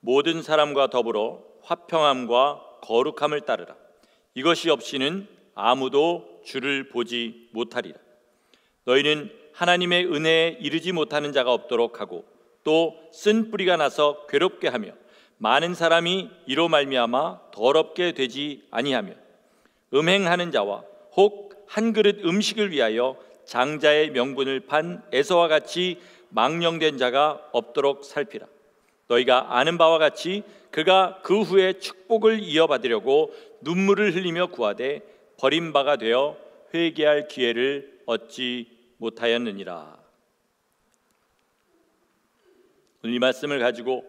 모든 사람과 더불어 화평함과 거룩함을 따르라. 이것이 없이는 아무도 주를 보지 못하리라. 너희는 하나님의 은혜에 이르지 못하는 자가 없도록 하고 또 쓴 뿌리가 나서 괴롭게 하며 많은 사람이 이로 말미암아 더럽게 되지 아니하며 음행하는 자와 혹 한 그릇 음식을 위하여 장자의 명분을 판 에서와 같이 망령된 자가 없도록 살피라. 너희가 아는 바와 같이 그가 그 후에 축복을 이어받으려고 눈물을 흘리며 구하되 버림바가 되어 회개할 기회를 얻지 못하였느니라. 오늘 이 말씀을 가지고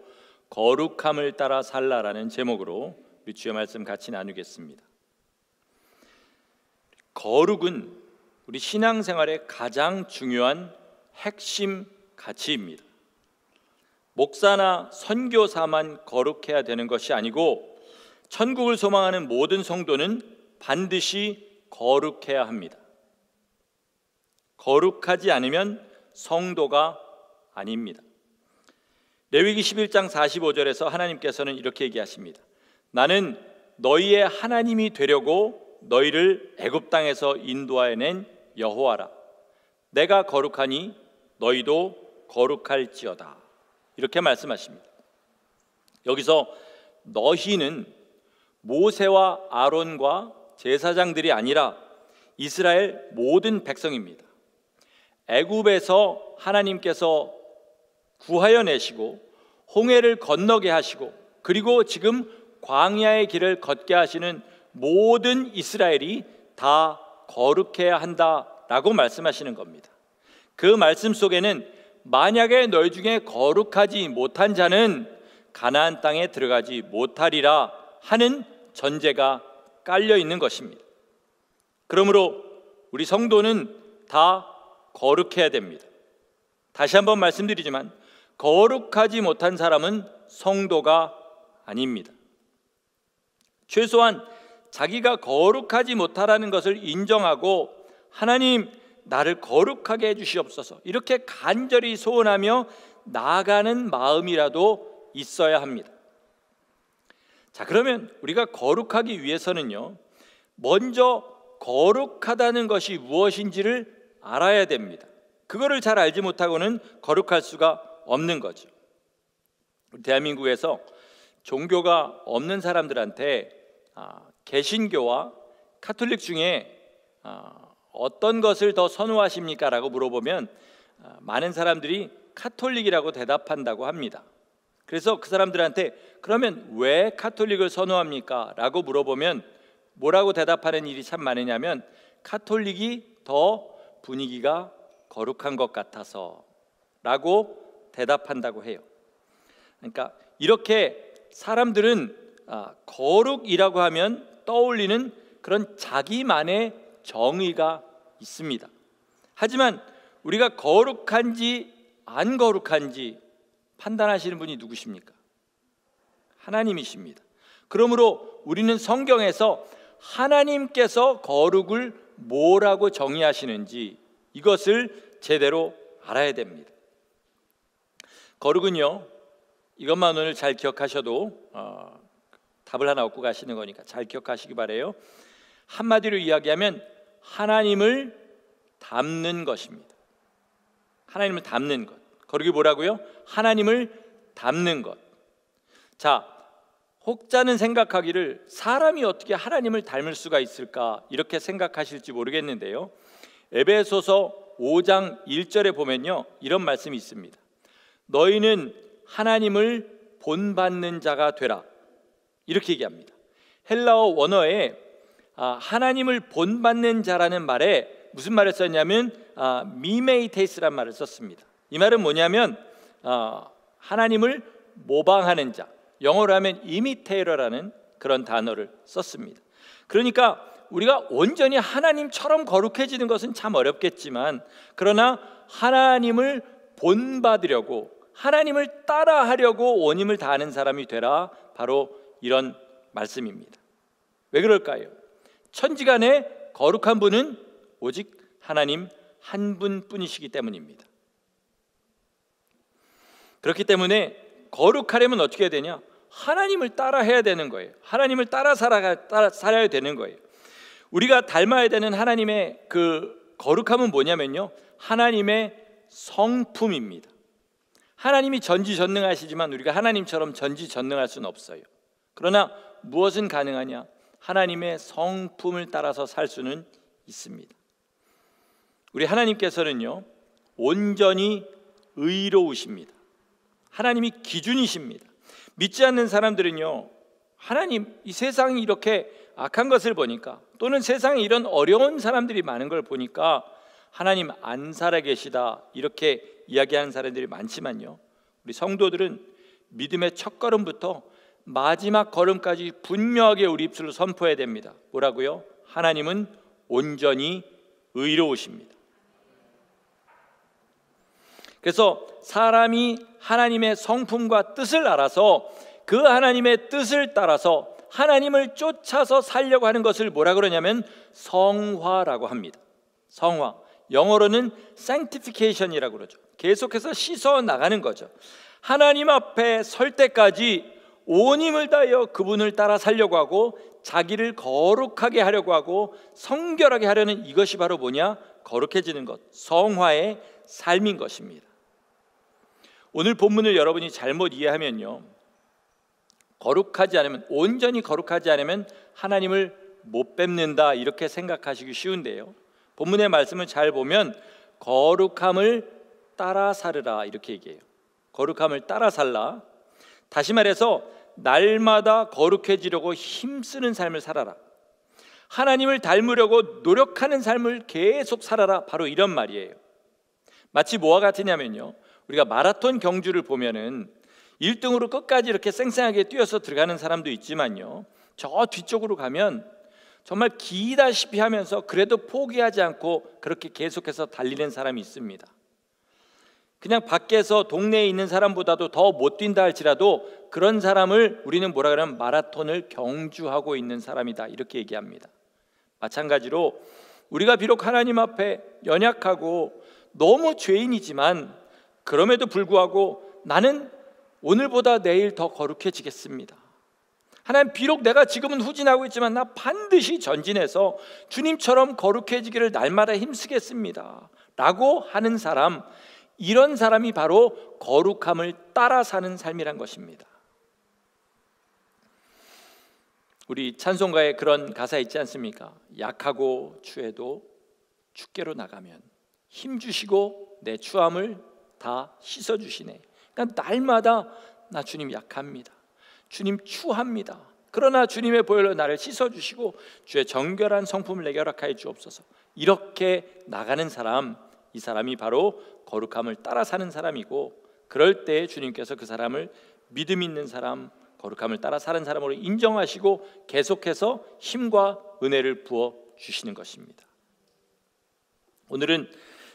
거룩함을 따라 살라라는 제목으로 우리 주의 말씀 같이 나누겠습니다. 거룩은 우리 신앙생활의 가장 중요한 핵심 가치입니다. 목사나 선교사만 거룩해야 되는 것이 아니고 천국을 소망하는 모든 성도는 반드시 거룩해야 합니다. 거룩하지 않으면 성도가 아닙니다. 레위기 11장 45절에서 하나님께서는 이렇게 얘기하십니다. 나는 너희의 하나님이 되려고 너희를 애굽 땅에서 인도하여낸 여호와라. 내가 거룩하니 너희도 거룩할지어다. 이렇게 말씀하십니다. 여기서 너희는 모세와 아론과 제사장들이 아니라 이스라엘 모든 백성입니다. 애굽에서 하나님께서 구하여 내시고 홍해를 건너게 하시고 그리고 지금 광야의 길을 걷게 하시는 모든 이스라엘이 다 거룩해야 한다라고 말씀하시는 겁니다. 그 말씀 속에는 만약에 너희 중에 거룩하지 못한 자는 가나안 땅에 들어가지 못하리라 하는 전제가 깔려 있는 것입니다. 그러므로 우리 성도는 다 거룩해야 됩니다. 다시 한번 말씀드리지만 거룩하지 못한 사람은 성도가 아닙니다. 최소한 자기가 거룩하지 못하라는 것을 인정하고 하나님 나를 거룩하게 해주시옵소서 이렇게 간절히 소원하며 나아가는 마음이라도 있어야 합니다. 자, 그러면 우리가 거룩하기 위해서는요, 먼저 거룩하다는 것이 무엇인지를 알아야 됩니다. 그거를 잘 알지 못하고는 거룩할 수가 없는 거죠. 대한민국에서 종교가 없는 사람들한테 개신교와 카톨릭 중에 어떤 것을 더 선호하십니까? 라고 물어보면 많은 사람들이 카톨릭이라고 대답한다고 합니다. 그래서 그 사람들한테 그러면 왜 카톨릭을 선호합니까? 라고 물어보면 뭐라고 대답하는 일이 참 많으냐면 카톨릭이 더 분위기가 거룩한 것 같아서 라고 대답한다고 해요. 그러니까 이렇게 사람들은 거룩이라고 하면 떠올리는 그런 자기만의 정의가 있습니다. 하지만 우리가 거룩한지 안 거룩한지 판단하시는 분이 누구십니까? 하나님이십니다. 그러므로 우리는 성경에서 하나님께서 거룩을 뭐라고 정의하시는지 이것을 제대로 알아야 됩니다. 거룩은요, 이것만 오늘 잘 기억하셔도 답을 하나 얻고 가시는 거니까 잘 기억하시기 바라요. 한마디로 이야기하면 하나님을 닮는 것입니다. 하나님을 닮는 것. 거룩이 뭐라고요? 하나님을 닮는 것. 자, 혹자는 생각하기를 사람이 어떻게 하나님을 닮을 수가 있을까 이렇게 생각하실지 모르겠는데요, 에베소서 5장 1절에 보면요, 이런 말씀이 있습니다. 너희는 하나님을 본받는 자가 되라 이렇게 얘기합니다. 헬라어 원어에 하나님을 본받는 자라는 말에 무슨 말을 썼냐면 미메이테이스란 말을 썼습니다. 이 말은 뭐냐면 하나님을 모방하는 자, 영어로 하면 이미테이터라는 그런 단어를 썼습니다. 그러니까 우리가 온전히 하나님처럼 거룩해지는 것은 참 어렵겠지만 그러나 하나님을 본받으려고 하나님을 따라하려고 온 힘을 다하는 사람이 되라, 바로 이런 말씀입니다. 왜 그럴까요? 천지간에 거룩한 분은 오직 하나님 한 분뿐이시기 때문입니다. 그렇기 때문에 거룩하려면 어떻게 해야 되냐? 하나님을 따라 해야 되는 거예요. 하나님을 따라 살아야 되는 거예요. 우리가 닮아야 되는 하나님의 그 거룩함은 뭐냐면요, 하나님의 성품입니다. 하나님이 전지전능하시지만 우리가 하나님처럼 전지전능할 수는 없어요. 그러나 무엇은 가능하냐? 하나님의 성품을 따라서 살 수는 있습니다. 우리 하나님께서는요, 온전히 의로우십니다. 하나님이 기준이십니다. 믿지 않는 사람들은요, 하나님, 이 세상이 이렇게 악한 것을 보니까, 또는 세상에 이런 어려운 사람들이 많은 걸 보니까 하나님 안 살아계시다 이렇게 이야기하는 사람들이 많지만요, 우리 성도들은 믿음의 첫걸음부터 마지막 걸음까지 분명하게 우리 입술로 선포해야 됩니다. 뭐라고요? 하나님은 온전히 의로우십니다. 그래서 사람이 하나님의 성품과 뜻을 알아서 그 하나님의 뜻을 따라서 하나님을 쫓아서 살려고 하는 것을 뭐라 그러냐면 성화라고 합니다. 성화, 영어로는 sanctification이라고 그러죠. 계속해서 씻어 나가는 거죠. 하나님 앞에 설 때까지 온 힘을 다하여 그분을 따라 살려고 하고 자기를 거룩하게 하려고 하고 성결하게 하려는 이것이 바로 뭐냐? 거룩해지는 것, 성화의 삶인 것입니다. 오늘 본문을 여러분이 잘못 이해하면요, 거룩하지 않으면, 온전히 거룩하지 않으면 하나님을 못 뵙는다 이렇게 생각하시기 쉬운데요, 본문의 말씀을 잘 보면 거룩함을 따라 살으라 이렇게 얘기해요. 거룩함을 따라 살라. 다시 말해서 날마다 거룩해지려고 힘쓰는 삶을 살아라. 하나님을 닮으려고 노력하는 삶을 계속 살아라. 바로 이런 말이에요. 마치 뭐와 같으냐면요, 우리가 마라톤 경주를 보면은 1등으로 끝까지 이렇게 쌩쌩하게 뛰어서 들어가는 사람도 있지만요, 저 뒤쪽으로 가면 정말 기다시피 하면서 그래도 포기하지 않고 그렇게 계속해서 달리는 사람이 있습니다. 그냥 밖에서 동네에 있는 사람보다도 더 못 뛴다 할지라도 그런 사람을 우리는 뭐라 그러면 마라톤을 경주하고 있는 사람이다 이렇게 얘기합니다. 마찬가지로 우리가 비록 하나님 앞에 연약하고 너무 죄인이지만 그럼에도 불구하고 나는 오늘보다 내일 더 거룩해지겠습니다. 하나님, 비록 내가 지금은 후진하고 있지만 나 반드시 전진해서 주님처럼 거룩해지기를 날마다 힘쓰겠습니다 라고 하는 사람, 이런 사람이 바로 거룩함을 따라 사는 삶이란 것입니다. 우리 찬송가에 그런 가사 있지 않습니까? 약하고 추해도 주께로 나가면 힘 주시고 내 추함을 다 씻어주시네. 그러니까 날마다 나 주님 약합니다, 주님 추합니다, 그러나 주님의 보혈로 나를 씻어주시고 주의 정결한 성품을 내게 허락하여 주옵소서. 이렇게 나가는 사람, 이 사람이 바로 거룩함을 따라 사는 사람이고, 그럴 때 주님께서 그 사람을 믿음 있는 사람, 거룩함을 따라 사는 사람으로 인정하시고 계속해서 힘과 은혜를 부어 주시는 것입니다. 오늘은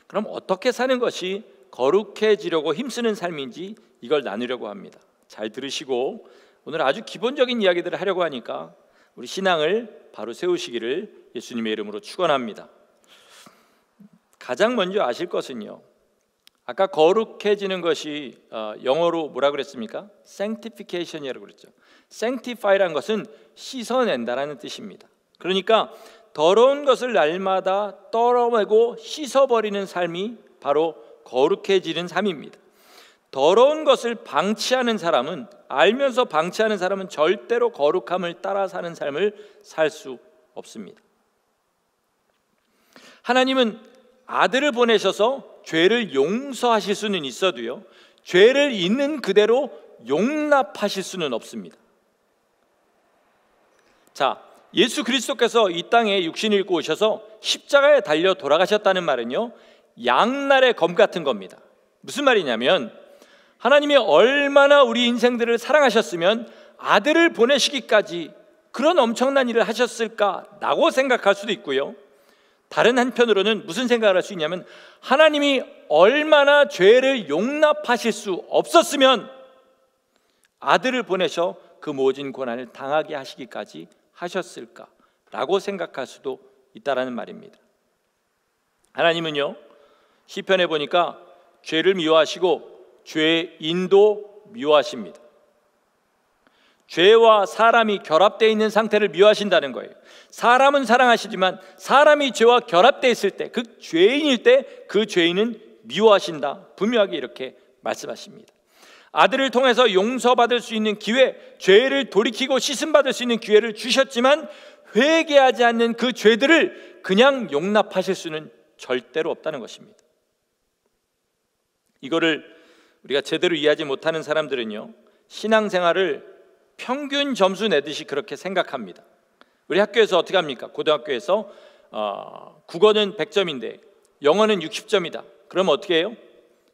그럼 어떻게 사는 것이 거룩해지려고 힘쓰는 삶인지 이걸 나누려고 합니다. 잘 들으시고 오늘 아주 기본적인 이야기들을 하려고 하니까 우리 신앙을 바로 세우시기를 예수님의 이름으로 축원합니다. 가장 먼저 아실 것은요, 아까 거룩해지는 것이 영어로 뭐라 그랬습니까? sanctification이라고 그랬죠. sanctify라는 것은 씻어낸다라는 뜻입니다. 그러니까 더러운 것을 날마다 떨어내고 씻어버리는 삶이 바로 거룩해지는 삶입니다. 더러운 것을 방치하는 사람은, 알면서 방치하는 사람은 절대로 거룩함을 따라 사는 삶을 살 수 없습니다. 하나님은 아들을 보내셔서 죄를 용서하실 수는 있어도요, 죄를 있는 그대로 용납하실 수는 없습니다. 자, 예수 그리스도께서 이 땅에 육신을 입고 오셔서 십자가에 달려 돌아가셨다는 말은요, 양날의 검 같은 겁니다. 무슨 말이냐면 하나님이 얼마나 우리 인생들을 사랑하셨으면 아들을 보내시기까지 그런 엄청난 일을 하셨을까라고 생각할 수도 있고요, 다른 한편으로는 무슨 생각을 할 수 있냐면 하나님이 얼마나 죄를 용납하실 수 없었으면 아들을 보내셔 그 모진 고난을 당하게 하시기까지 하셨을까라고 생각할 수도 있다라는 말입니다. 하나님은요, 시편에 보니까 죄를 미워하시고 죄인도 미워하십니다. 죄와 사람이 결합되어 있는 상태를 미워하신다는 거예요. 사람은 사랑하시지만 사람이 죄와 결합되어 있을 때, 그 죄인일 때 그 죄인은 미워하신다. 분명하게 이렇게 말씀하십니다. 아들을 통해서 용서받을 수 있는 기회, 죄를 돌이키고 씻음받을 수 있는 기회를 주셨지만 회개하지 않는 그 죄들을 그냥 용납하실 수는 절대로 없다는 것입니다. 이거를 우리가 제대로 이해하지 못하는 사람들은요, 신앙생활을 평균 점수 내듯이 그렇게 생각합니다. 우리 학교에서 어떻게 합니까? 고등학교에서 국어는 100점인데 영어는 60점이다. 그러면 어떻게 해요?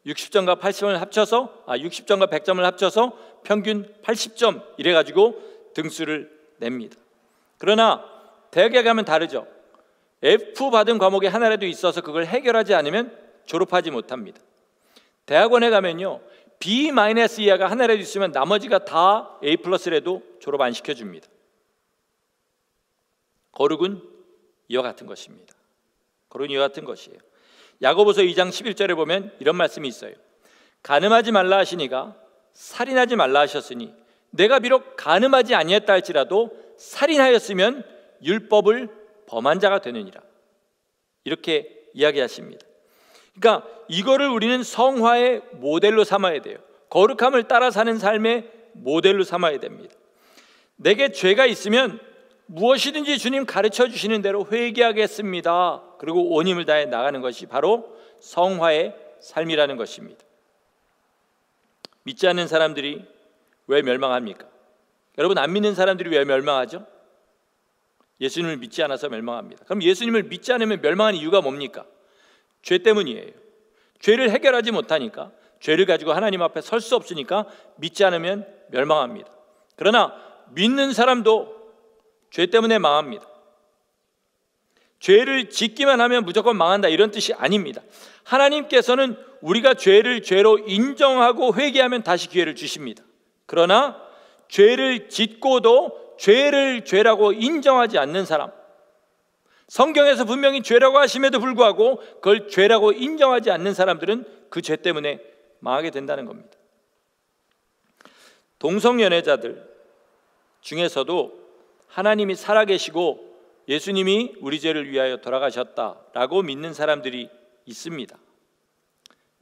60점과 80점을 합쳐서 60점과 100점을 합쳐서 평균 80점 이래가지고 등수를 냅니다. 그러나 대학에 가면 다르죠. F 받은 과목이 하나라도 있어서 그걸 해결하지 않으면 졸업하지 못합니다. 대학원에 가면요, B- 이하가 하나라도 있으면 나머지가 다 A+라도 졸업 안 시켜줍니다. 거룩은 이와 같은 것입니다. 거룩은 이와 같은 것이에요. 야고보서 2장 11절에 보면 이런 말씀이 있어요. 간음하지 말라 하시니가 살인하지 말라 하셨으니 내가 비록 간음하지 아니했다 할지라도 살인하였으면 율법을 범한 자가 되느니라. 이렇게 이야기하십니다. 그러니까 이거를 우리는 성화의 모델로 삼아야 돼요. 거룩함을 따라 사는 삶의 모델로 삼아야 됩니다. 내게 죄가 있으면 무엇이든지 주님 가르쳐 주시는 대로 회개하겠습니다. 그리고 온 힘을 다해 나가는 것이 바로 성화의 삶이라는 것입니다. 믿지 않는 사람들이 왜 멸망합니까? 여러분, 안 믿는 사람들이 왜 멸망하죠? 예수님을 믿지 않아서 멸망합니다. 그럼 예수님을 믿지 않으면 멸망하는 이유가 뭡니까? 죄 때문이에요. 죄를 해결하지 못하니까, 죄를 가지고 하나님 앞에 설 수 없으니까 믿지 않으면 멸망합니다. 그러나 믿는 사람도 죄 때문에 망합니다. 죄를 짓기만 하면 무조건 망한다, 이런 뜻이 아닙니다. 하나님께서는 우리가 죄를 죄로 인정하고 회개하면 다시 기회를 주십니다. 그러나 죄를 짓고도 죄를 죄라고 인정하지 않는 사람, 성경에서 분명히 죄라고 하심에도 불구하고 그걸 죄라고 인정하지 않는 사람들은 그 죄 때문에 망하게 된다는 겁니다. 동성연애자들 중에서도 하나님이 살아계시고 예수님이 우리 죄를 위하여 돌아가셨다라고 믿는 사람들이 있습니다.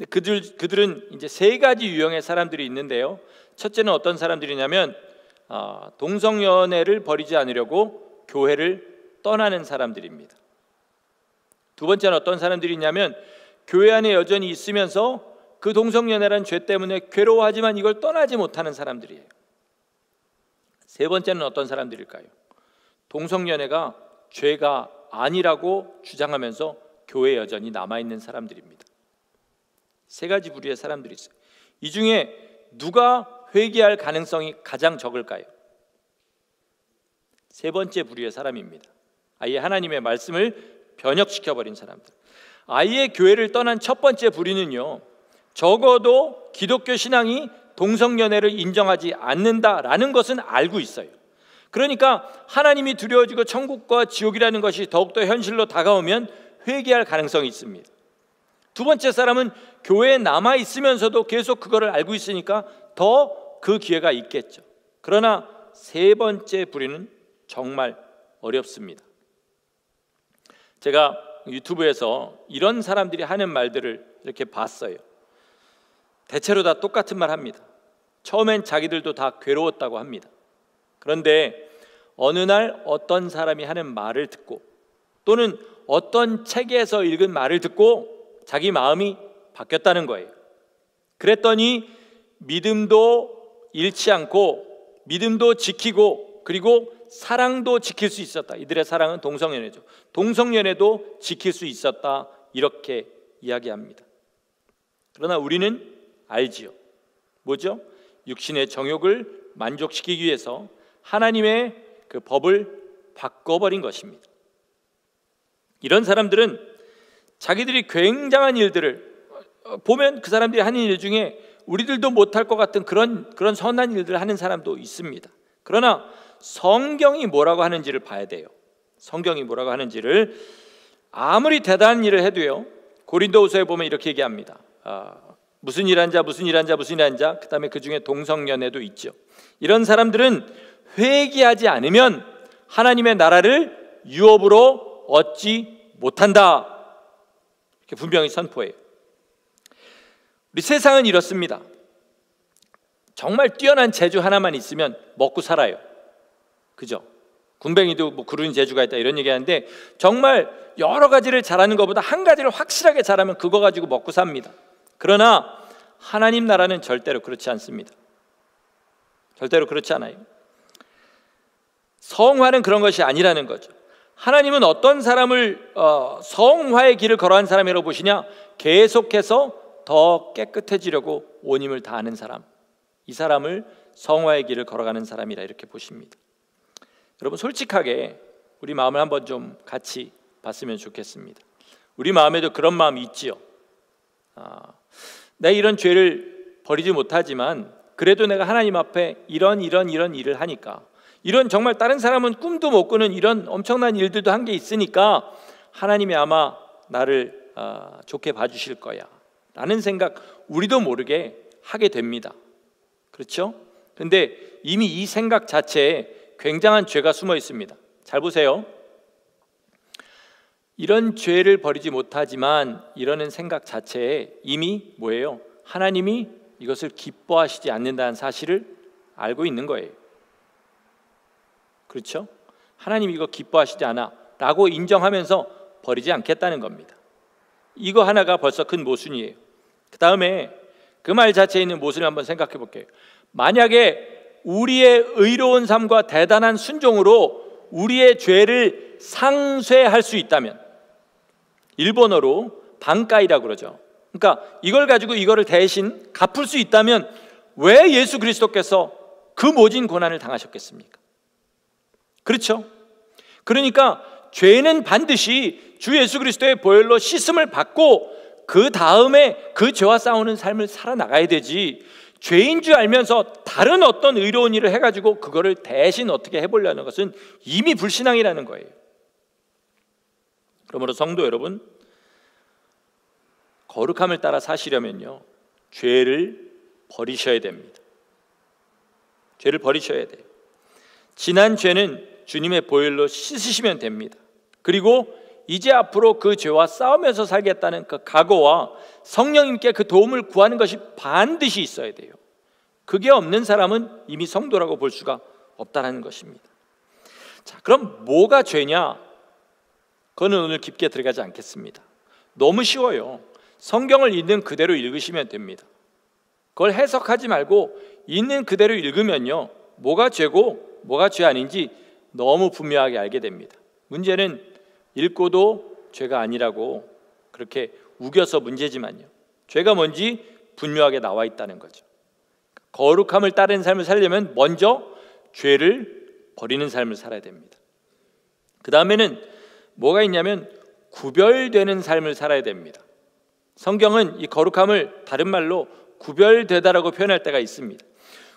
그들은 이제 세 가지 유형의 사람들이 있는데요. 첫째는 어떤 사람들이냐면 동성연애를 버리지 않으려고 교회를 떠나는 사람들입니다. 두 번째는 어떤 사람들이냐면 교회 안에 여전히 있으면서 그 동성연애라는 죄 때문에 괴로워하지만 이걸 떠나지 못하는 사람들이에요. 세 번째는 어떤 사람들일까요? 동성연애가 죄가 아니라고 주장하면서 교회에 여전히 남아있는 사람들입니다. 세 가지 부류의 사람들이 있어요. 이 중에 누가 회개할 가능성이 가장 적을까요? 세 번째 부류의 사람입니다. 아예 하나님의 말씀을 변혁시켜버린 사람들. 아예 교회를 떠난 첫 번째 부류는요, 적어도 기독교 신앙이 동성연애를 인정하지 않는다라는 것은 알고 있어요. 그러니까 하나님이 두려워지고 천국과 지옥이라는 것이 더욱더 현실로 다가오면 회개할 가능성이 있습니다. 두 번째 사람은 교회에 남아있으면서도 계속 그거를 알고 있으니까 더 그 기회가 있겠죠. 그러나 세 번째 부류는 정말 어렵습니다. 제가 유튜브에서 이런 사람들이 하는 말들을 이렇게 봤어요. 대체로 다 똑같은 말 합니다. 처음엔 자기들도 다 괴로웠다고 합니다. 그런데 어느 날 어떤 사람이 하는 말을 듣고 또는 어떤 책에서 읽은 말을 듣고 자기 마음이 바뀌었다는 거예요. 그랬더니 믿음도 잃지 않고 믿음도 지키고 그리고 사랑도 지킬 수 있었다. 이들의 사랑은 동성연애죠. 동성연애도 지킬 수 있었다. 이렇게 이야기합니다. 그러나 우리는 알지요. 뭐죠? 육신의 정욕을 만족시키기 위해서 하나님의 그 법을 바꿔버린 것입니다. 이런 사람들은 자기들이 굉장한 일들을 보면 그 사람들이 하는 일 중에 우리들도 못할 것 같은 그런 선한 일들을 하는 사람도 있습니다. 그러나 성경이 뭐라고 하는지를 봐야 돼요. 성경이 뭐라고 하는지를. 아무리 대단한 일을 해도요, 고린도후서에 보면 이렇게 얘기합니다. 무슨 일 한 자, 무슨 일 한 자, 무슨 일 한 자, 그 다음에 그 중에 동성연애도 있죠. 이런 사람들은 회개하지 않으면 하나님의 나라를 유업으로 얻지 못한다, 이렇게 분명히 선포해요. 우리 세상은 이렇습니다. 정말 뛰어난 재주 하나만 있으면 먹고 살아요. 그죠? 군뱅이도 뭐 구르는 재주가 있다 이런 얘기하는데, 정말 여러 가지를 잘하는 것보다 한 가지를 확실하게 잘하면 그거 가지고 먹고 삽니다. 그러나 하나님 나라는 절대로 그렇지 않습니다. 절대로 그렇지 않아요. 성화는 그런 것이 아니라는 거죠. 하나님은 어떤 사람을 성화의 길을 걸어간 사람이라고 보시냐? 계속해서 더 깨끗해지려고 온 힘을 다하는 사람, 이 사람을 성화의 길을 걸어가는 사람이라 이렇게 보십니다. 여러분, 솔직하게 우리 마음을 한번 좀 같이 봤으면 좋겠습니다. 우리 마음에도 그런 마음이 있지요. 내가 이런 죄를 버리지 못하지만 그래도 내가 하나님 앞에 이런 일을 하니까, 이런 정말 다른 사람은 꿈도 못 꾸는 이런 엄청난 일들도 한 게 있으니까 하나님이 아마 나를 좋게 봐주실 거야 라는 생각 우리도 모르게 하게 됩니다. 그렇죠? 근데 이미 이 생각 자체에 굉장한 죄가 숨어 있습니다. 잘 보세요. 이런 죄를 버리지 못하지만 이러는 생각 자체에 이미 뭐예요? 하나님이 이것을 기뻐하시지 않는다는 사실을 알고 있는 거예요. 그렇죠? 하나님이 이거 기뻐하시지 않아 라고 인정하면서 버리지 않겠다는 겁니다. 이거 하나가 벌써 큰 모순이에요. 그 다음에 그 말 자체에 있는 모순을 한번 생각해 볼게요. 만약에 우리의 의로운 삶과 대단한 순종으로 우리의 죄를 상쇄할 수 있다면, 일본어로 반가이라고 그러죠. 그러니까 이걸 가지고 이거를 대신 갚을 수 있다면 왜 예수 그리스도께서 그 모진 고난을 당하셨겠습니까? 그렇죠? 그러니까 죄는 반드시 주 예수 그리스도의 보혈로 씻음을 받고 그 다음에 그 죄와 싸우는 삶을 살아나가야 되지, 죄인 줄 알면서 다른 어떤 의로운 일을 해가지고 그거를 대신 어떻게 해보려는 것은 이미 불신앙이라는 거예요. 그러므로 성도 여러분, 거룩함을 따라 사시려면요, 죄를 버리셔야 됩니다. 죄를 버리셔야 돼요. 지난 죄는 주님의 보혈로 씻으시면 됩니다. 그리고 이제 앞으로 그 죄와 싸우면서 살겠다는 그 각오와 성령님께 그 도움을 구하는 것이 반드시 있어야 돼요. 그게 없는 사람은 이미 성도라고 볼 수가 없다는 것입니다. 자, 그럼 뭐가 죄냐? 그거는 오늘 깊게 들어가지 않겠습니다. 너무 쉬워요. 성경을 있는 그대로 읽으시면 됩니다. 그걸 해석하지 말고 있는 그대로 읽으면요, 뭐가 죄고 뭐가 죄 아닌지 너무 분명하게 알게 됩니다. 문제는 읽고도 죄가 아니라고 그렇게 우겨서 문제지만요, 죄가 뭔지 분명하게 나와 있다는 거죠. 거룩함을 따르는 삶을 살려면 먼저 죄를 버리는 삶을 살아야 됩니다. 그 다음에는 뭐가 있냐면 구별되는 삶을 살아야 됩니다. 성경은 이 거룩함을 다른 말로 구별되다라고 표현할 때가 있습니다.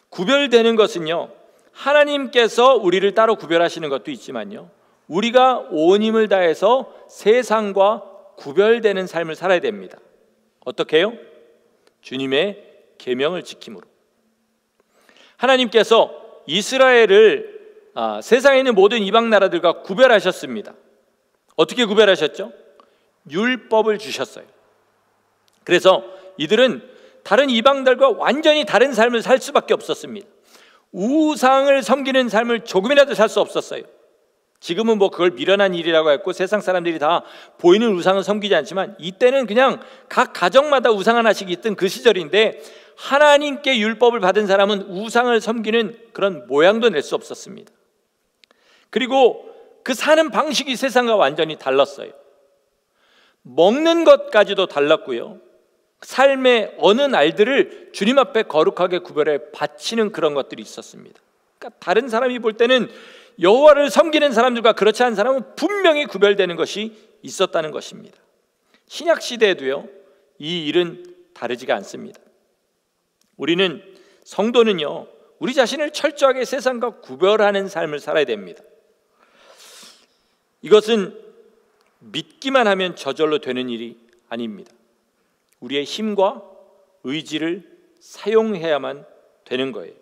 구별되는 것은요, 하나님께서 우리를 따로 구별하시는 것도 있지만요, 우리가 온 힘을 다해서 세상과 구별되는 삶을 살아야 됩니다. 어떻게 해요? 주님의 계명을 지킴으로. 하나님께서 이스라엘을 세상에 있는 모든 이방 나라들과 구별하셨습니다. 어떻게 구별하셨죠? 율법을 주셨어요. 그래서 이들은 다른 이방들과 완전히 다른 삶을 살 수밖에 없었습니다. 우상을 섬기는 삶을 조금이라도 살 수 없었어요. 지금은 뭐 그걸 미련한 일이라고 했고 세상 사람들이 다 보이는 우상을 섬기지 않지만, 이때는 그냥 각 가정마다 우상 하나씩 있던 그 시절인데, 하나님께 율법을 받은 사람은 우상을 섬기는 그런 모양도 낼 수 없었습니다. 그리고 그 사는 방식이 세상과 완전히 달랐어요. 먹는 것까지도 달랐고요, 삶의 어느 날들을 주님 앞에 거룩하게 구별해 바치는 그런 것들이 있었습니다. 그러니까 다른 사람이 볼 때는 여호와를 섬기는 사람들과 그렇지 않은 사람은 분명히 구별되는 것이 있었다는 것입니다. 신약 시대에도요, 이 일은 다르지가 않습니다. 우리는, 성도는요, 우리 자신을 철저하게 세상과 구별하는 삶을 살아야 됩니다. 이것은 믿기만 하면 저절로 되는 일이 아닙니다. 우리의 힘과 의지를 사용해야만 되는 거예요.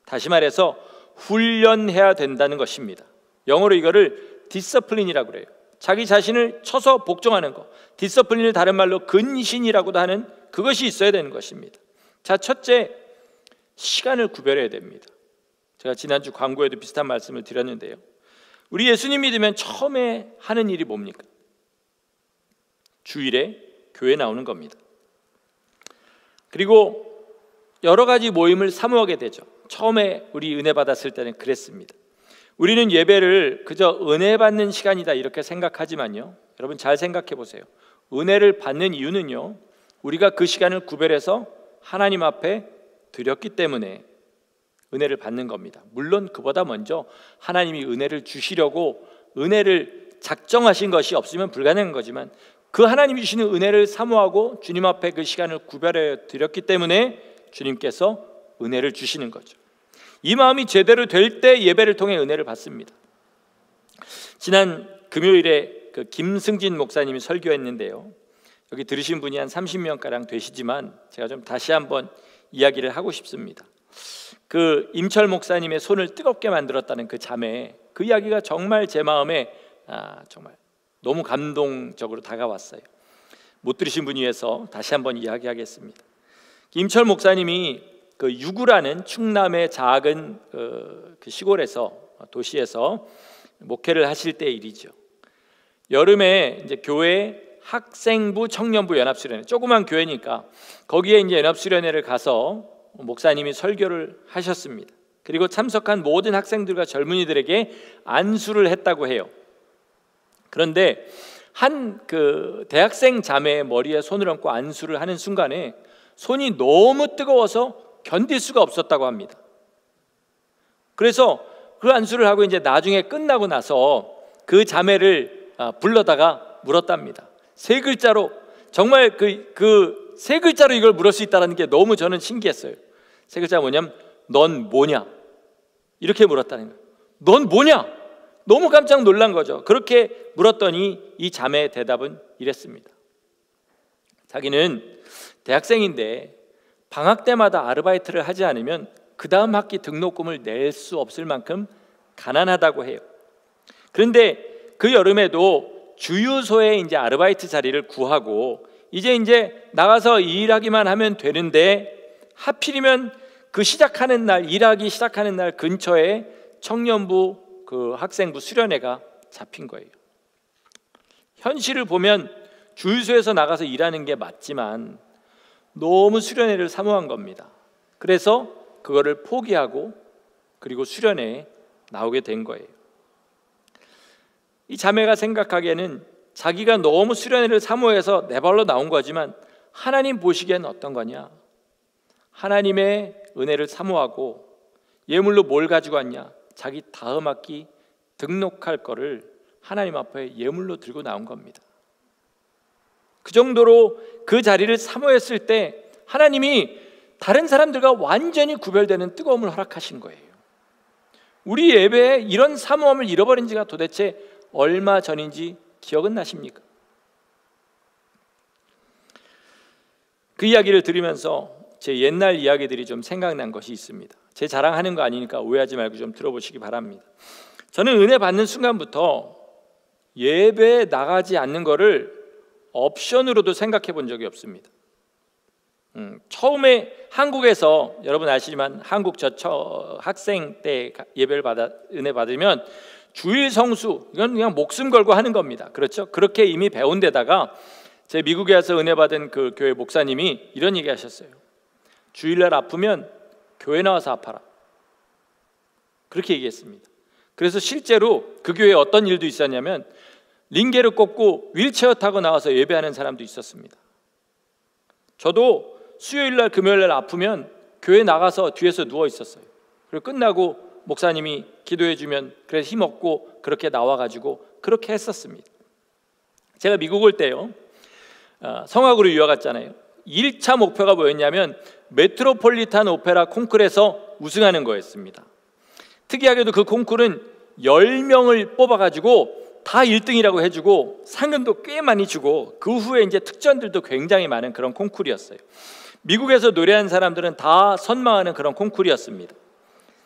다시 말해서 훈련해야 된다는 것입니다. 영어로 이거를 디서플린이라고 그래요. 자기 자신을 쳐서 복종하는 것. 디서플린을 다른 말로 근신이라고도 하는 그것이 있어야 되는 것입니다. 자, 첫째, 시간을 구별해야 됩니다. 제가 지난주 광고에도 비슷한 말씀을 드렸는데요. 우리 예수님 믿으면 처음에 하는 일이 뭡니까? 주일에 교회 나오는 겁니다. 그리고 여러 가지 모임을 사모하게 되죠. 처음에 우리 은혜 받았을 때는 그랬습니다. 우리는 예배를 그저 은혜 받는 시간이다 이렇게 생각하지만요, 여러분 잘 생각해 보세요. 은혜를 받는 이유는요, 우리가 그 시간을 구별해서 하나님 앞에 드렸기 때문에 은혜를 받는 겁니다. 물론 그보다 먼저 하나님이 은혜를 주시려고 은혜를 작정하신 것이 없으면 불가능한 거지만, 그 하나님이 주시는 은혜를 사모하고 주님 앞에 그 시간을 구별해 드렸기 때문에 주님께서 은혜를 주시는 거죠. 이 마음이 제대로 될 때 예배를 통해 은혜를 받습니다. 지난 금요일에 그 김승진 목사님이 설교했는데요, 여기 들으신 분이 한 30명가량 되시지만 제가 좀 다시 한번 이야기를 하고 싶습니다. 그 임철 목사님의 손을 뜨겁게 만들었다는 그 자매, 그 이야기가 정말 제 마음에 정말 너무 감동적으로 다가왔어요. 못 들으신 분 위해서 다시 한번 이야기하겠습니다. 임철 목사님이 그 유구라는 충남의 작은 그 시골에서, 도시에서 목회를 하실 때의 일이죠. 여름에 이제 교회 학생부 청년부 연합수련회, 조그만 교회니까 거기에 이제 연합수련회를 가서 목사님이 설교를 하셨습니다. 그리고 참석한 모든 학생들과 젊은이들에게 안수를 했다고 해요. 그런데 한 그 대학생 자매의 머리에 손을 얹고 안수를 하는 순간에 손이 너무 뜨거워서 견딜 수가 없었다고 합니다. 그래서 그 안수를 하고 이제 나중에 끝나고 나서 그 자매를 불러다가 물었답니다. 세 글자로, 정말 그 세 글자로 이걸 물을 수 있다는 게 너무 저는 신기했어요. 세 글자가 뭐냐면 넌 뭐냐, 이렇게 물었다는 거예요. 넌 뭐냐? 너무 깜짝 놀란 거죠. 그렇게 물었더니 이 자매의 대답은 이랬습니다. 자기는 대학생인데 방학 때마다 아르바이트를 하지 않으면 그 다음 학기 등록금을 낼 수 없을 만큼 가난하다고 해요. 그런데 그 여름에도 주유소에 이제 아르바이트 자리를 구하고 이제 나가서 일하기만 하면 되는데, 하필이면 그 시작하는 날, 일하기 시작하는 날 근처에 청년부 그 학생부 수련회가 잡힌 거예요. 현실을 보면 주유소에서 나가서 일하는 게 맞지만 너무 수련회를 사모한 겁니다. 그래서 그거를 포기하고 그리고 수련회에 나오게 된 거예요. 이 자매가 생각하기에는 자기가 너무 수련회를 사모해서 내 발로 나온 거지만 하나님 보시기엔 어떤 거냐? 하나님의 은혜를 사모하고 예물로 뭘 가지고 왔냐? 자기 다음 학기 등록할 거를 하나님 앞에 예물로 들고 나온 겁니다. 그 정도로 그 자리를 사모했을 때 하나님이 다른 사람들과 완전히 구별되는 뜨거움을 허락하신 거예요. 우리 예배에 이런 사모함을 잃어버린 지가 도대체 얼마 전인지 기억은 나십니까? 그 이야기를 들으면서 제 옛날 이야기들이 좀 생각난 것이 있습니다. 제 자랑하는 거 아니니까 오해하지 말고 좀 들어보시기 바랍니다. 저는 은혜 받는 순간부터 예배에 나가지 않는 거를 옵션으로도 생각해 본 적이 없습니다. 처음에 한국에서, 여러분 아시지만 한국 학생 때 예배를 은혜 받으면 주일 성수, 이건 그냥 목숨 걸고 하는 겁니다. 그렇죠? 그렇게 이미 배운 데다가 제 미국에 와서 은혜 받은 그 교회 목사님이 이런 얘기 하셨어요. 주일날 아프면 교회 나와서 아파라, 그렇게 얘기했습니다. 그래서 실제로 그 교회에 어떤 일도 있었냐면 링게를 꽂고 휠체어 타고 나와서 예배하는 사람도 있었습니다. 저도 수요일날 금요일날 아프면 교회 나가서 뒤에서 누워 있었어요. 그리고 끝나고 목사님이 기도해 주면 그래서 힘없고 그렇게 나와가지고 그렇게 했었습니다. 제가 미국 올 때요, 성악으로 유학 갔잖아요. 1차 목표가 뭐였냐면 메트로폴리탄 오페라 콩쿠르에서 우승하는 거였습니다. 특이하게도 그 콩쿠르는 10명을 뽑아가지고 다 1등이라고 해주고 상금도 꽤 많이 주고 그 후에 이제 특전들도 굉장히 많은 그런 콩쿠르였어요. 미국에서 노래한 사람들은 다 선망하는 그런 콩쿠르였습니다.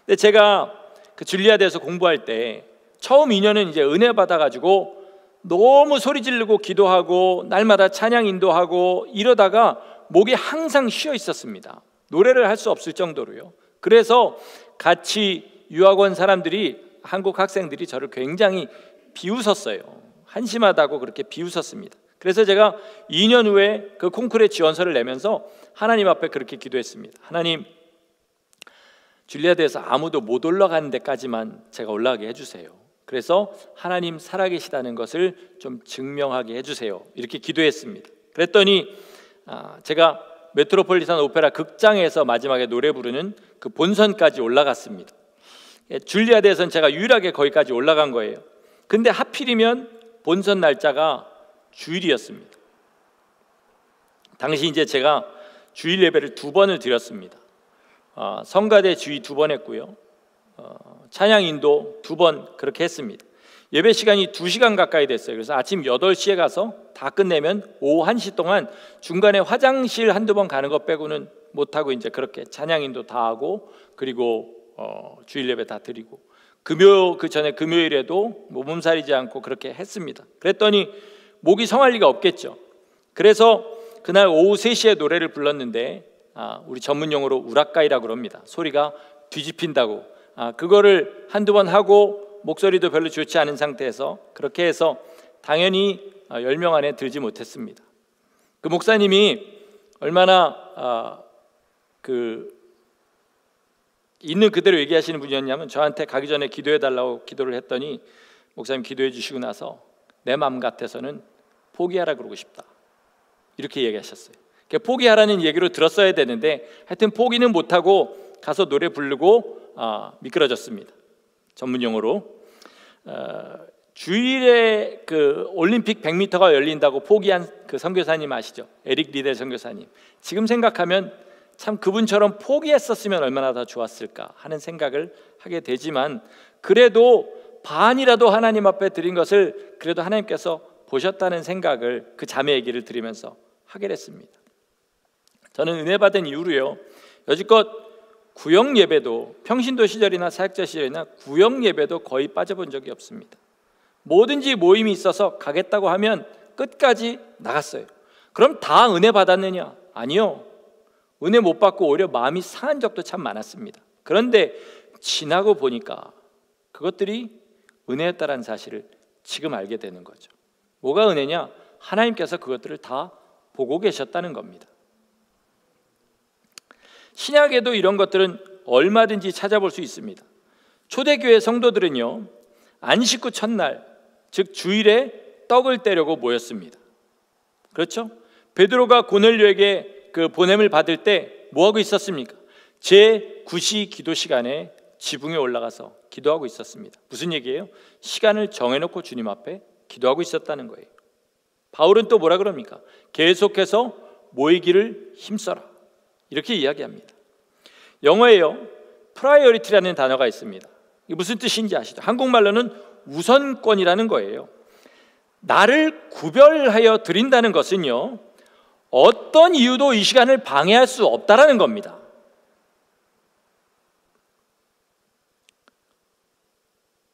근데 제가 그 줄리아드에서 공부할 때 처음 2년은 이제 은혜 받아가지고 너무 소리 지르고 기도하고 날마다 찬양 인도하고 이러다가 목이 항상 쉬어 있었습니다. 노래를 할 수 없을 정도로요. 그래서 같이 유학원 사람들이, 한국 학생들이 저를 굉장히 비웃었어요. 한심하다고 그렇게 비웃었습니다. 그래서 제가 2년 후에 그 콩쿠르에 지원서를 내면서 하나님 앞에 그렇게 기도했습니다. 하나님, 줄리아드에서 아무도 못 올라가는 데까지만 제가 올라가게 해주세요. 그래서 하나님 살아계시다는 것을 좀 증명하게 해주세요. 이렇게 기도했습니다. 그랬더니 제가 메트로폴리탄 오페라 극장에서 마지막에 노래 부르는 그 본선까지 올라갔습니다. 줄리아드에서는 제가 유일하게 거기까지 올라간 거예요. 근데 하필이면 본선 날짜가 주일이었습니다. 당시 이제 제가 주일 예배를 2번을 드렸습니다. 성가대 주의 2번 했고요. 찬양 인도 2번 그렇게 했습니다. 예배 시간이 2시간 가까이 됐어요. 그래서 아침 8시에 가서 다 끝내면 오후 1시 동안 중간에 화장실 한두 번 가는 것 빼고는 못하고 이제 그렇게 찬양 인도 다 하고, 그리고 주일 예배 다 드리고, 그 전에 금요일에도 몸살이지 않고 그렇게 했습니다. 그랬더니 목이 성할 리가 없겠죠. 그래서 그날 오후 3시에 노래를 불렀는데 우리 전문 용어로 우락가이라고 그럽니다. 소리가 뒤집힌다고. 그거를 한두 번 하고 목소리도 별로 좋지 않은 상태에서 그렇게 해서 당연히 10명 안에 들지 못했습니다. 그 목사님이 얼마나 있는 그대로 얘기하시는 분이었냐면, 저한테 가기 전에 기도해달라고 기도를 했더니 목사님 기도해 주시고 나서 내 마음 같아서는 포기하라 그러고 싶다, 이렇게 얘기하셨어요. 포기하라는 얘기로 들었어야 되는데 하여튼 포기는 못하고 가서 노래 부르고 미끄러졌습니다. 전문 용어로 주일에 그 올림픽 100m가 열린다고 포기한 그 선교사님 아시죠? 에릭 리델 선교사님. 지금 생각하면 참 그분처럼 포기했었으면 얼마나 더 좋았을까 하는 생각을 하게 되지만, 그래도 반이라도 하나님 앞에 드린 것을 그래도 하나님께서 보셨다는 생각을 그 자매 얘기를 들으면서 하게 됐습니다. 저는 은혜 받은 이후로요, 여지껏 구역 예배도, 평신도 시절이나 사역자 시절이나 구역 예배도 거의 빠져본 적이 없습니다. 뭐든지 모임이 있어서 가겠다고 하면 끝까지 나갔어요. 그럼 다 은혜 받았느냐? 아니요. 은혜 못 받고 오히려 마음이 상한 적도 참 많았습니다. 그런데 지나고 보니까 그것들이 은혜였다라는 사실을 지금 알게 되는 거죠. 뭐가 은혜냐? 하나님께서 그것들을 다 보고 계셨다는 겁니다. 신약에도 이런 것들은 얼마든지 찾아볼 수 있습니다. 초대교회 성도들은요, 안식 후 첫날, 즉 주일에 떡을 떼려고 모였습니다. 그렇죠? 베드로가 고넬료에게 그 보냄을 받을 때 뭐하고 있었습니까? 제9시 기도 시간에 지붕에 올라가서 기도하고 있었습니다. 무슨 얘기예요? 시간을 정해놓고 주님 앞에 기도하고 있었다는 거예요. 바울은 또 뭐라 그럽니까? 계속해서 모이기를 힘써라, 이렇게 이야기합니다. 영어에요, 프라이어리티라는 단어가 있습니다. 이게 무슨 뜻인지 아시죠? 한국말로는 우선권이라는 거예요. 나를 구별하여 드린다는 것은요, 어떤 이유도 이 시간을 방해할 수 없다라는 겁니다.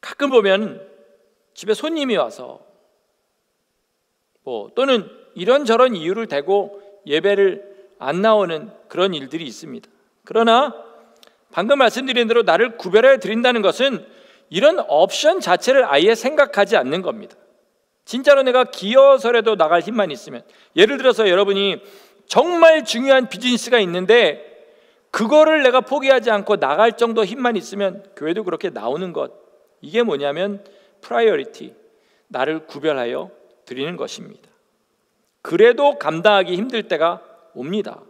가끔 보면 집에 손님이 와서 또는 이런저런 이유를 대고 예배를 안 나오는 그런 일들이 있습니다. 그러나 방금 말씀드린 대로 나를 구별해 드린다는 것은 이런 옵션 자체를 아예 생각하지 않는 겁니다. 진짜로 내가 기어서라도 나갈 힘만 있으면, 예를 들어서 여러분이 정말 중요한 비즈니스가 있는데 그거를 내가 포기하지 않고 나갈 정도 힘만 있으면 교회도 그렇게 나오는 것, 이게 뭐냐면 프라이어리티, 나를 구별하여 드리는 것입니다. 그래도 감당하기 힘들 때가 옵니다.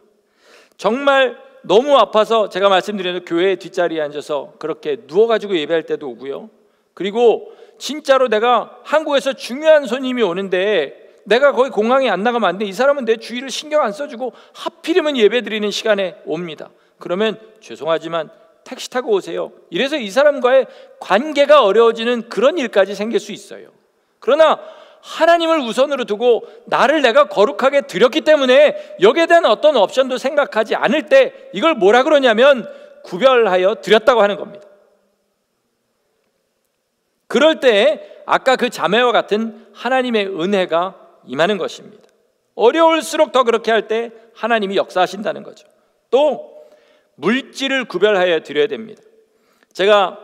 정말 너무 아파서 제가 말씀드린 교회 뒷자리에 앉아서 그렇게 누워가지고 예배할 때도 오고요, 그리고 진짜로 내가 한국에서 중요한 손님이 오는데 내가 거기 공항에 안 나가면 안 돼, 이 사람은 내 주의를 신경 안 써주고 하필이면 예배 드리는 시간에 옵니다. 그러면 죄송하지만 택시 타고 오세요. 이래서 이 사람과의 관계가 어려워지는 그런 일까지 생길 수 있어요. 그러나 하나님을 우선으로 두고 나를 내가 거룩하게 드렸기 때문에 여기에 대한 어떤 옵션도 생각하지 않을 때 이걸 뭐라 그러냐면 구별하여 드렸다고 하는 겁니다. 그럴 때 아까 그 자매와 같은 하나님의 은혜가 임하는 것입니다. 어려울수록 더 그렇게 할 때 하나님이 역사하신다는 거죠. 또 물질을 구별하여 드려야 됩니다. 제가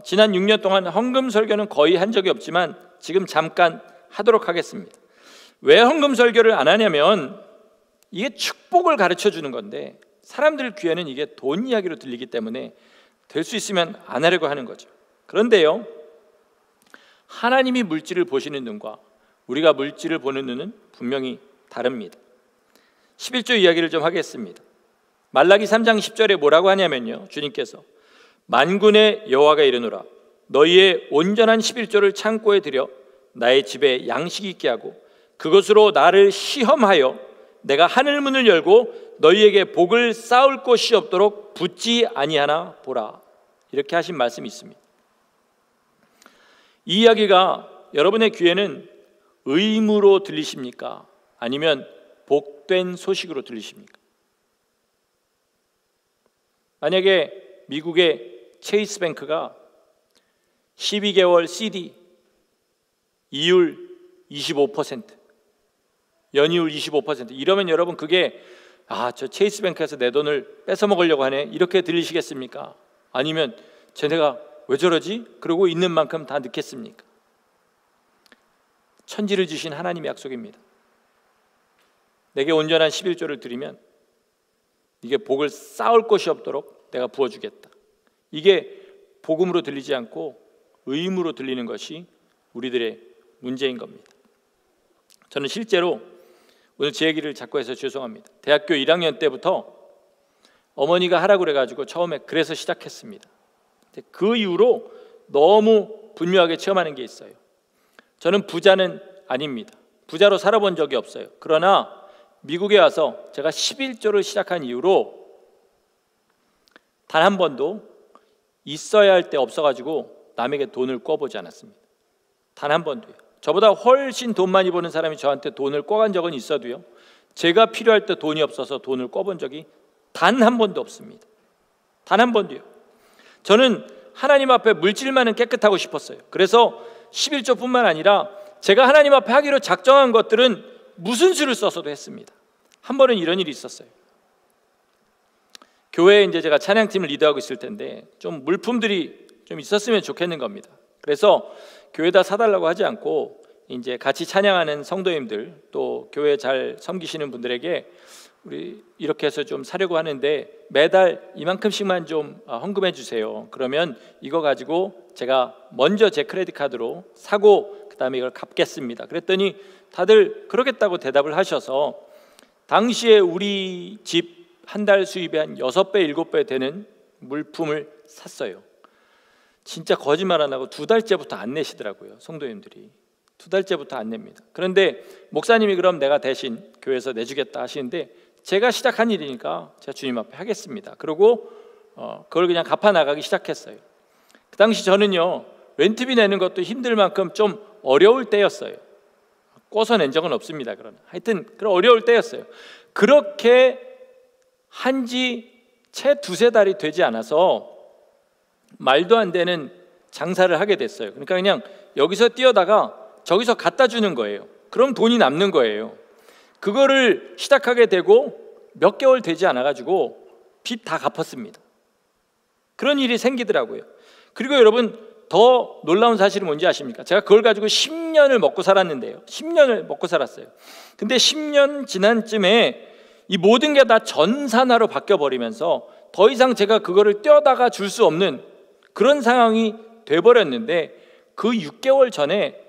지난 6년 동안 헌금 설교는 거의 한 적이 없지만 지금 잠깐 하도록 하겠습니다. 왜 헌금 설교를 안 하냐면 이게 축복을 가르쳐 주는 건데 사람들 귀에는 이게 돈 이야기로 들리기 때문에 될 수 있으면 안 하려고 하는 거죠. 그런데요, 하나님이 물질을 보시는 눈과 우리가 물질을 보는 눈은 분명히 다릅니다. 11조 이야기를 좀 하겠습니다. 말라기 3장 10절에 뭐라고 하냐면요, 주님께서 만군의 여호와가 이르노라 너희의 온전한 11조를 창고에 들여 나의 집에 양식이 있게 하고 그것으로 나를 시험하여 내가 하늘 문을 열고 너희에게 복을 쌓을 곳이 없도록 붙지 아니하나 보라. 이렇게 하신 말씀이 있습니다. 이 이야기가 여러분의 귀에는 의무로 들리십니까? 아니면 복된 소식으로 들리십니까? 만약에 미국의 체이스 뱅크가 12개월 CD 이율 25%, 연이율 25% 이러면 여러분 그게 저 체이스 뱅크에서 내 돈을 뺏어 먹으려고 하네 이렇게 들리시겠습니까? 아니면 쟤네가 왜 저러지? 그러고 있는 만큼 다 넣겠습니까? 천지를 주신 하나님의 약속입니다. 내게 온전한 11조를 드리면 이게 복을 쌓을 곳이 없도록 내가 부어주겠다. 이게 복음으로 들리지 않고 의무로 들리는 것이 우리들의 문제인 겁니다. 저는 실제로 오늘 제 얘기를 자꾸 해서 죄송합니다. 대학교 1학년 때부터 어머니가 하라고 그래가지고 처음에 그래서 시작했습니다. 그 이후로 너무 분명하게 체험하는 게 있어요. 저는 부자는 아닙니다. 부자로 살아본 적이 없어요. 그러나 미국에 와서 제가 11조를 시작한 이후로 단 한 번도 있어야 할 때 없어가지고 남에게 돈을 꿔보지 않았습니다. 단 한 번도요. 저보다 훨씬 돈 많이 버는 사람이 저한테 돈을 꿔간 적은 있어도요, 제가 필요할 때 돈이 없어서 돈을 꿔본 적이 단 한 번도 없습니다. 단 한 번도요. 저는 하나님 앞에 물질만은 깨끗하고 싶었어요. 그래서 11조뿐만 아니라 제가 하나님 앞에 하기로 작정한 것들은 무슨 수를 써서도 했습니다. 한 번은 이런 일이 있었어요. 교회에 이제 제가 찬양팀을 리드하고 있을 텐데 좀 물품들이 좀 있었으면 좋겠는 겁니다. 그래서 교회에다 사달라고 하지 않고 이제 같이 찬양하는 성도님들 또 교회 잘 섬기시는 분들에게 우리 이렇게 해서 좀 사려고 하는데 매달 이만큼씩만 좀 헌금해 주세요. 그러면 이거 가지고 제가 먼저 제 크레딧 카드로 사고 그다음에 이걸 갚겠습니다. 그랬더니 다들 그러겠다고 대답을 하셔서 당시에 우리 집 한 달 수입의 한 6배, 7배 되는 물품을 샀어요. 진짜 거짓말 안 하고 2달째부터 안 내시더라고요. 성도님들이 2달째부터 안 냅니다. 그런데 목사님이 그럼 내가 대신 교회에서 내주겠다 하시는데 제가 시작한 일이니까 제가 주님 앞에 하겠습니다. 그리고 그걸 그냥 갚아 나가기 시작했어요. 그 당시 저는요, 렌트비 내는 것도 힘들 만큼 좀 어려울 때였어요. 꿔서 낸 적은 없습니다. 그러나 하여튼 그런 어려울 때였어요. 그렇게 한지 채 2-3달이 되지 않아서 말도 안 되는 장사를 하게 됐어요. 그러니까 그냥 여기서 뛰어다가 저기서 갖다 주는 거예요. 그럼 돈이 남는 거예요. 그거를 시작하게 되고 몇 개월 되지 않아가지고 빚 다 갚았습니다. 그런 일이 생기더라고요. 그리고 여러분 더 놀라운 사실이 뭔지 아십니까? 제가 그걸 가지고 10년을 먹고 살았는데요. 10년을 먹고 살았어요. 근데 10년 지난 쯤에 이 모든 게 다 전산화로 바뀌어버리면서 더 이상 제가 그거를 떼어다가 줄 수 없는 그런 상황이 돼버렸는데 그 6개월 전에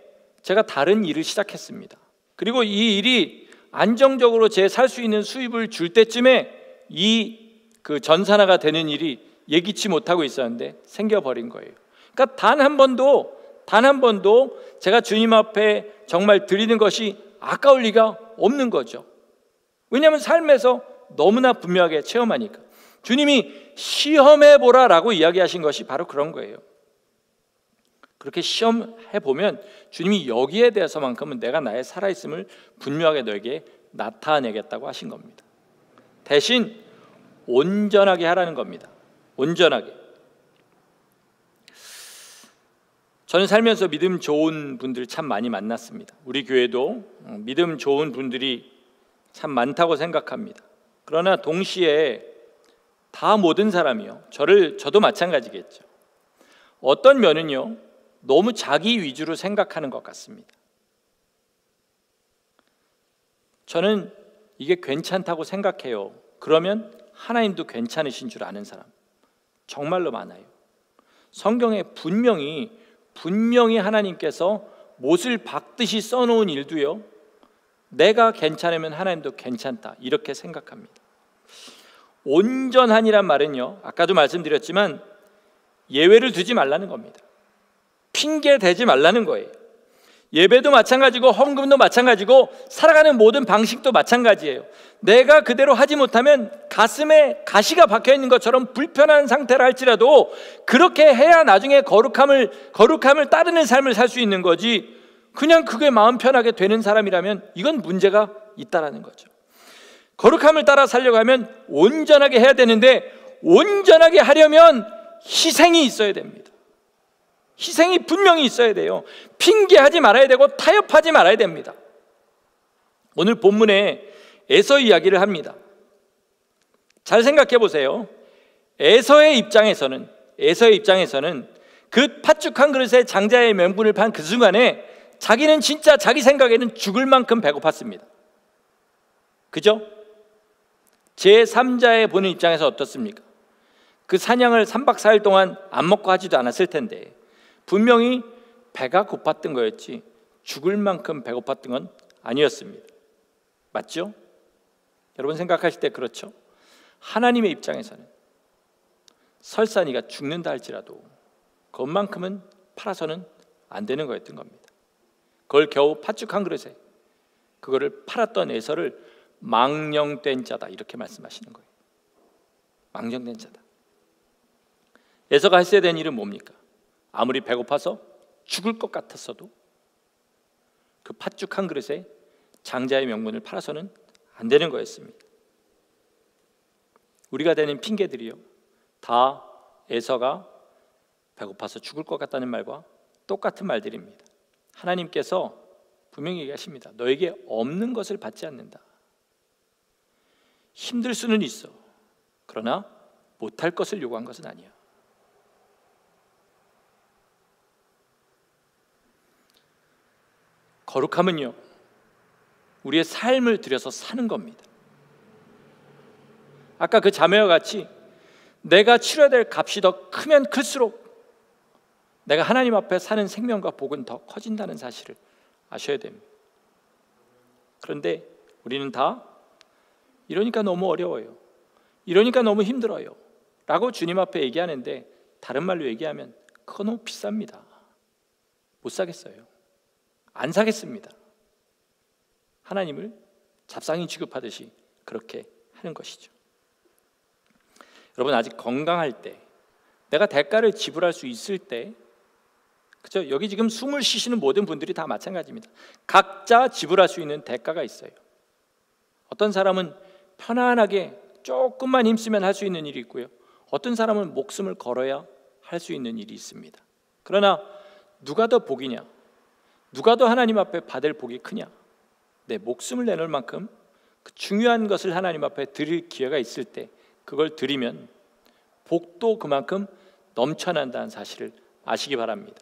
제가 다른 일을 시작했습니다. 그리고 이 일이 안정적으로 제 살 수 있는 수입을 줄 때쯤에 이 그 전산화가 되는 일이 예기치 못하고 있었는데 생겨버린 거예요. 그러니까 단 한 번도 제가 주님 앞에 정말 드리는 것이 아까울 리가 없는 거죠. 왜냐하면 삶에서 너무나 분명하게 체험하니까. 주님이 시험해보라 라고 이야기하신 것이 바로 그런 거예요. 그렇게 시험해 보면 주님이 여기에 대해서만큼은 내가 나의 살아있음을 분명하게 너에게 나타내겠다고 하신 겁니다. 대신 온전하게 하라는 겁니다. 온전하게. 저는 살면서 믿음 좋은 분들 참 많이 만났습니다. 우리 교회도 믿음 좋은 분들이 참 많다고 생각합니다. 그러나 동시에 다 모든 사람이요, 저도 마찬가지겠죠. 어떤 면은요, 너무 자기 위주로 생각하는 것 같습니다. 저는 이게 괜찮다고 생각해요. 그러면 하나님도 괜찮으신 줄 아는 사람 정말로 많아요. 성경에 분명히 하나님께서 못을 박듯이 써놓은 일도요, 내가 괜찮으면 하나님도 괜찮다 이렇게 생각합니다. 온전한이란 말은요, 아까도 말씀드렸지만 예외를 두지 말라는 겁니다. 핑계 대지 말라는 거예요. 예배도 마찬가지고 헌금도 마찬가지고 살아가는 모든 방식도 마찬가지예요. 내가 그대로 하지 못하면 가슴에 가시가 박혀있는 것처럼 불편한 상태라 할지라도 그렇게 해야 나중에 거룩함을 따르는 삶을 살 수 있는 거지, 그냥 그게 마음 편하게 되는 사람이라면 이건 문제가 있다라는 거죠. 거룩함을 따라 살려고 하면 온전하게 해야 되는데, 온전하게 하려면 희생이 있어야 됩니다. 희생이 분명히 있어야 돼요. 핑계하지 말아야 되고 타협하지 말아야 됩니다. 오늘 본문에 에서 이야기를 합니다. 잘 생각해 보세요. 에서의 입장에서는 그 팥죽 한 그릇에 장자의 명분을 판 그 순간에 자기는 진짜 자기 생각에는 죽을 만큼 배고팠습니다. 그죠? 제3자의 보는 입장에서 어떻습니까? 그 사냥을 3박 4일 동안 안 먹고 하지도 않았을 텐데 분명히 배가 고팠던 거였지 죽을 만큼 배고팠던 건 아니었습니다. 맞죠? 여러분 생각하실 때 그렇죠? 하나님의 입장에서는 설사 네가 죽는다 할지라도 그것만큼은 팔아서는 안 되는 거였던 겁니다. 그걸 겨우 팥죽 한 그릇에 그거를 팔았던 에서를 망령된 자다 이렇게 말씀하시는 거예요. 망령된 자다. 에서가 했어야 되는 일은 뭡니까? 아무리 배고파서 죽을 것 같았어도 그 팥죽 한 그릇에 장자의 명분을 팔아서는 안 되는 거였습니다. 우리가 대는 핑계들이요, 다 에서가 배고파서 죽을 것 같다는 말과 똑같은 말들입니다. 하나님께서 분명히 얘기하십니다. 너에게 없는 것을 받지 않는다. 힘들 수는 있어. 그러나 못할 것을 요구한 것은 아니야. 거룩함은요, 우리의 삶을 들여서 사는 겁니다. 아까 그 자매와 같이 내가 치러야 될 값이 더 크면 클수록 내가 하나님 앞에 사는 생명과 복은 더 커진다는 사실을 아셔야 됩니다. 그런데 우리는 다 이러니까 너무 어려워요, 이러니까 너무 힘들어요 라고 주님 앞에 얘기하는데, 다른 말로 얘기하면 그거 너무 비쌉니다. 못 사겠어요. 안 사겠습니다. 하나님을 잡상인 취급하듯이 그렇게 하는 것이죠. 여러분, 아직 건강할 때, 내가 대가를 지불할 수 있을 때, 그렇죠? 여기 지금 숨을 쉬시는 모든 분들이 다 마찬가지입니다. 각자 지불할 수 있는 대가가 있어요. 어떤 사람은 편안하게 조금만 힘쓰면 할 수 있는 일이 있고요, 어떤 사람은 목숨을 걸어야 할 수 있는 일이 있습니다. 그러나 누가 더 복이냐? 누가 더 하나님 앞에 받을 복이 크냐? 내 목숨을 내놓을 만큼 그 중요한 것을 하나님 앞에 드릴 기회가 있을 때 그걸 드리면 복도 그만큼 넘쳐난다는 사실을 아시기 바랍니다.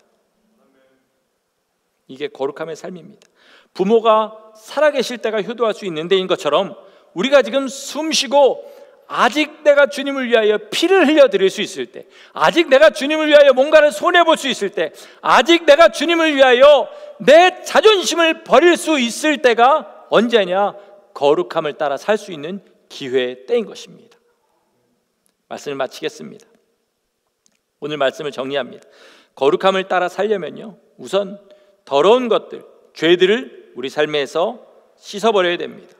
이게 거룩함의 삶입니다. 부모가 살아계실 때가 효도할 수 있는 데인 것처럼 우리가 지금 숨쉬고 아직 내가 주님을 위하여 피를 흘려드릴 수 있을 때, 아직 내가 주님을 위하여 뭔가를 손해볼 수 있을 때, 아직 내가 주님을 위하여 내 자존심을 버릴 수 있을 때가 언제냐? 거룩함을 따라 살 수 있는 기회의 때인 것입니다. 말씀을 마치겠습니다. 오늘 말씀을 정리합니다. 거룩함을 따라 살려면요, 우선 더러운 것들, 죄들을 우리 삶에서 씻어버려야 됩니다.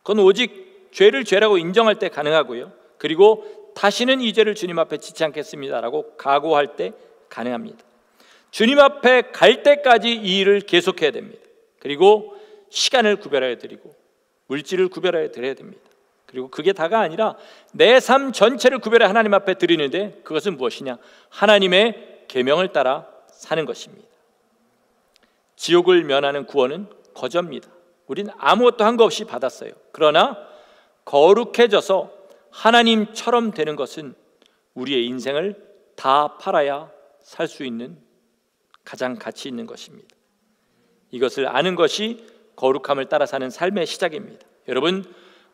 그건 오직 죄를 죄라고 인정할 때 가능하고요, 그리고 다시는 이 죄를 주님 앞에 짓지 않겠습니다라고 각오할 때 가능합니다. 주님 앞에 갈 때까지 이 일을 계속해야 됩니다. 그리고 시간을 구별하여 드리고 물질을 구별하여 드려야 됩니다. 그리고 그게 다가 아니라 내 삶 전체를 구별해 하나님 앞에 드리는데, 그것은 무엇이냐? 하나님의 계명을 따라 사는 것입니다. 지옥을 면하는 구원은 거저입니다. 우리는 아무것도 한 것 없이 받았어요. 그러나 거룩해져서 하나님처럼 되는 것은 우리의 인생을 다 팔아야 살 수 있는 가장 가치 있는 것입니다. 이것을 아는 것이 거룩함을 따라 사는 삶의 시작입니다. 여러분,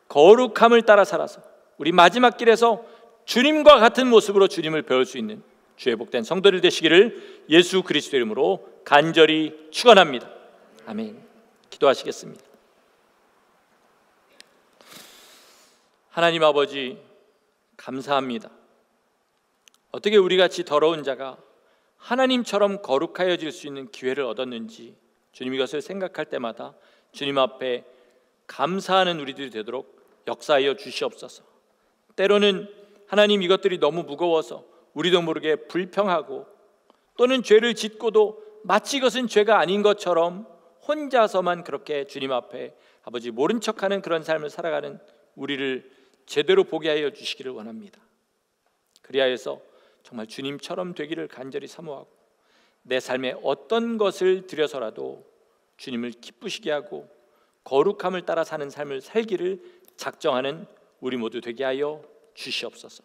거룩함을 따라 살아서 우리 마지막 길에서 주님과 같은 모습으로 주님을 배울 수 있는 주의 복된 성도들 되시기를 예수 그리스도 이름으로 간절히 축원합니다. 아멘. 기도하시겠습니다. 하나님 아버지, 감사합니다. 어떻게 우리같이 더러운 자가 하나님처럼 거룩하여질 수 있는 기회를 얻었는지 주님, 이것을 생각할 때마다 주님 앞에 감사하는 우리들이 되도록 역사하여 주시옵소서. 때로는 하나님, 이것들이 너무 무거워서 우리도 모르게 불평하고, 또는 죄를 짓고도 마치 이것은 죄가 아닌 것처럼 혼자서만 그렇게 주님 앞에 아버지 모른 척하는 그런 삶을 살아가는 우리를 제대로 보게 하여 주시기를 원합니다. 그리하여서 정말 주님처럼 되기를 간절히 사모하고, 내 삶에 어떤 것을 들여서라도 주님을 기쁘시게 하고 거룩함을 따라 사는 삶을 살기를 작정하는 우리 모두 되게 하여 주시옵소서.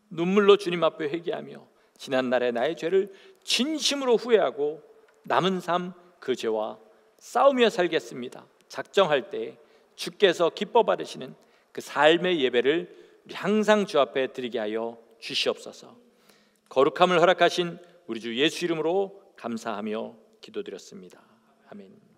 눈물로 주님 앞에 회개하며 지난날의 나의 죄를 진심으로 후회하고 남은 삶 그 죄와 싸우며 살겠습니다 작정할 때 주께서 기뻐 받으시는 그 삶의 예배를 우리 항상 주 앞에 드리게 하여 주시옵소서. 거룩함을 허락하신 우리 주 예수 이름으로 감사하며 기도드렸습니다. 아멘.